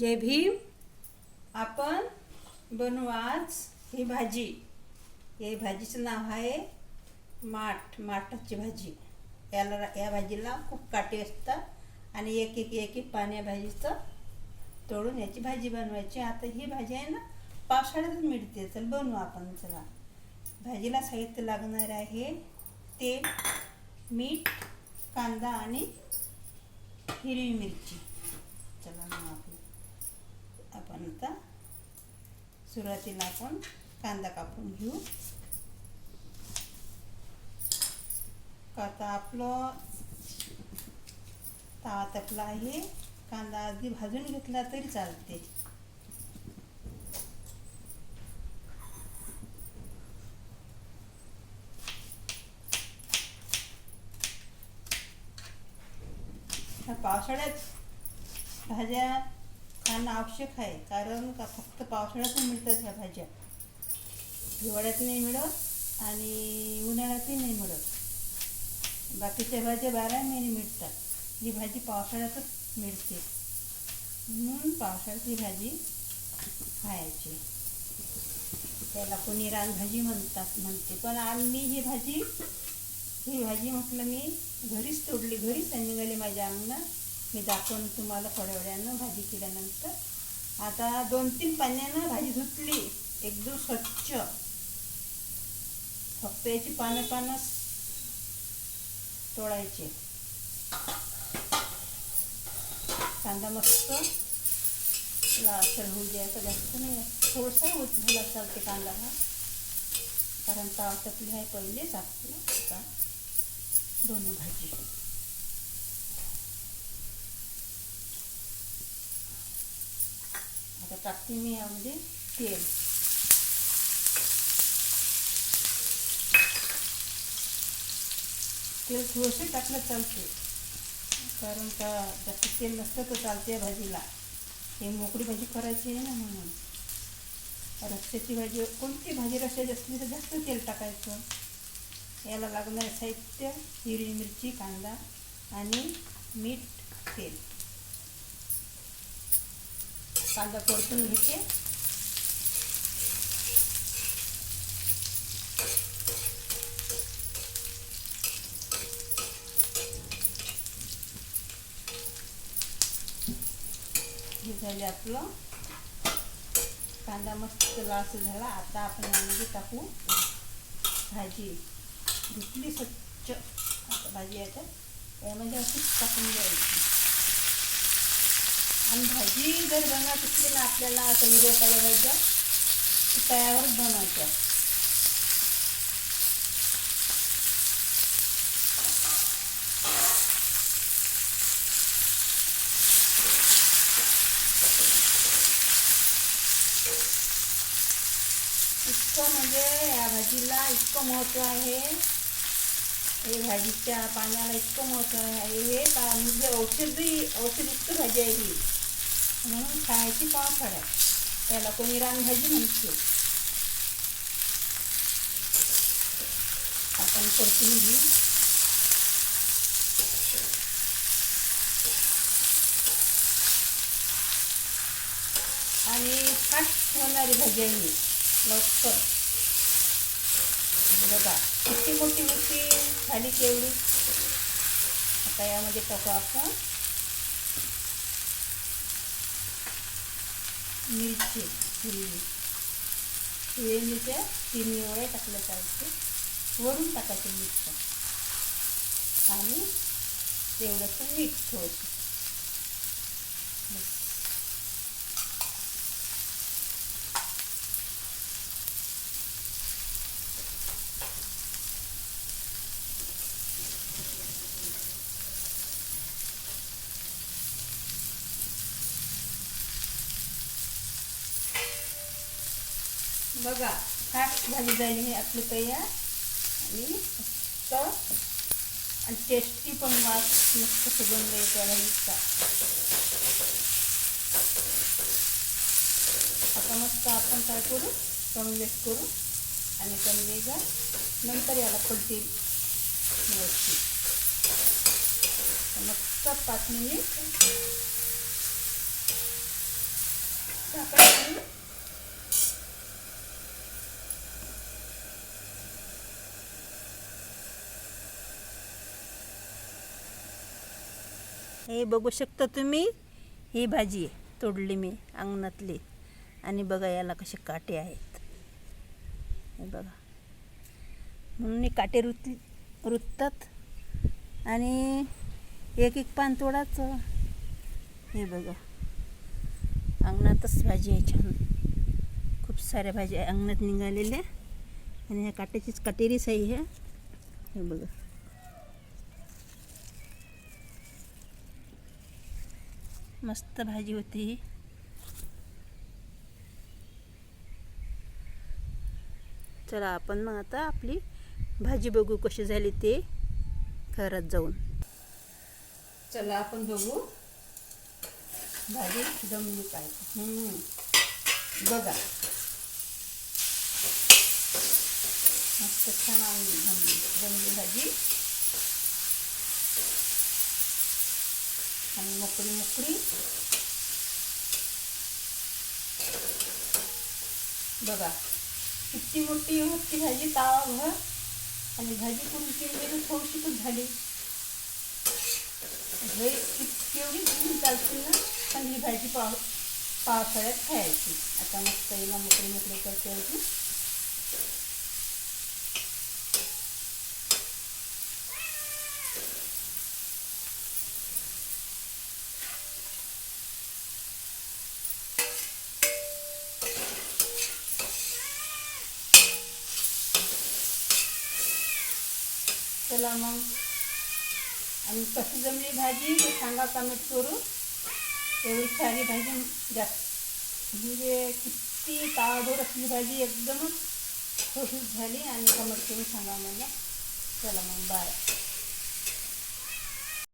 जय भीम. आपण बनवू आज ही भाजी. हे भाजीचं नाव आहे माठाची भाजी. या भाजीला खूप काटे असतात आणि एक एक पाण्या भाजीचं तोडून याची भाजी बनवायची. आता ही भाजी आहे ना पावसाळ्यातच मिळते. चल बनवू आपण. चला, भाजीला साहित्य लागणार आहे तेल, मीठ, कांदा आणि हिरवी मिरची. चला मग आपण आता सुरुवातीला आपण कांदा कापून घेऊ. आता आपलं तवा तपला आहे. कांदा आधी भाजून घेतला तरी चालते. पावसाळ्यात भाज्या खाणं आवश्यक आहे, कारण का फक्त पावसाळ्यातच मिळतात ह्या भाज्या. हिवाळ्यात नाही मिळत आणि उन्हाळ्यातही नाही मिळत. बाकीच्या भाज्या 12 महिने मिळतात. ही भाजी पावसाळ्यातच मिळते, म्हणून पावसाळ्यात ही भाजी खायची. त्याला कोणी रानभाजी म्हणते, पण आम्ही ही भाजी म्हटलं मी घरीच तोडली, घरीच निघाली माझ्या अंगणात. मी दाखवून तुम्हाला थोड्या वेळानं भाजी केल्यानंतर. आता 2-3 पाण्यानं भाजी धुतली एकदम स्वच्छ. फक्त याची पानं तोडायचे. कांदा मस्त लालसर होऊ द्यायचा, जास्त नाही, थोडासा झाला चालते कांदा हा, कारण ताव तपली आहे पहिलेच आपलं. आता दोन भाजी आता टाकते मी यामध्ये तेल. तेल थोडंसं टाकलं चालते, कारण का जास्त तेल नसतं तर चालते भाजीला. हे मोकळी भाजी करायची आहे ना, म्हणून. रस्स्याची भाजी, कोणती भाजी रस्स्याची असली तर जास्त तेल टाकायचं. याला लागणारे साहित्य हिरवी मिरची, कांदा आणि मीठ, तेल. कांदा परतून घेते. हे झाले आपलं. कांदा मस्त लालसर झाला. आता आपण यामध्ये टाकू भाजी. धुतली स्वच्छ. आता भाजी यामध्ये अशीच टाकून द्यायची. आणि भाजी जर बनवायची असली ना आपल्याला, आता हिरव्या पालेभाज्या तव्यावरच बनवायच्या. इतकं म्हणजे या भाजीला इतकं महत्त्व आहे. हे भाजीच्या पाण्याला इतकं महत्त्व आहे. हे म्हणजे औषधयुक्त भाजी आहे ही, म्हणून खायची पावसाळ्यात. त्याला कोणी रानभाजी म्हणते. आपण परतून घेऊ. आणि फास्ट होणारी भाजी आहे, लवकर. बघा किती मोठी झाली केवढी. आता यामध्ये टाकू आपण मिरची. हिरवी मिरच्या 3 वेळा टाकल्या चालते. वरून टाकायचे मिरच्या आणि तेवढंसं मीठ थोडंसं. बघा फास्ट भाजी झाली ही आपली तयार. आणि मस्त आणि टेस्टी पण, वास मस्त सुगंध येतो भाजीचा. आता मस्त आपण काय करू, कमलेट करू आणि कमी नंतर याला पलटी मिळते. मस्त 5 मिनिट झाकण घालून हे बघू शकता तुम्ही, ही भाजी आहे तोडली मी अंगणातली. आणि बघा याला कसे काटे आहेत, हे बघा. म्हणून काटे रुततात आणि एक एक पान तोडायचं. हे बघा, अंगणातच भाजी आहे छान. खूप साऱ्या भाज्या अंगणात निघालेल्या आणि ह्या काट्याचीच काटेरीच आहे ह्या. हे बघा, मस्त भाजी होती ही. चला आपण मग आता आपली भाजी बघू कशी झाली ते घरात जाऊन. चला आपण बघू भाजी जमली पाहिजे. बघा मस्त छान जमली भाजी आणि मोकळी मोकळी. बघा किती मोठी होती भाजी, तावाभर. आणि भाजी करून केली थोडीशी पण झाली. हे एवढी घेऊन चालतील ना, पण ही भाजी पावसाळ्यात खायची. आता मस्त येईल मोकळी मोकळी करते होती. चला मग, आणि कशी जमली भाजी ते सांगा कमेंट करून. एवढी सारी भाजी जास्त म्हणजे किती तावाभर असली भाजी एकदमच खुशखुश झाली. आणि कमेंट करून सांगा मला. चला मग बाय.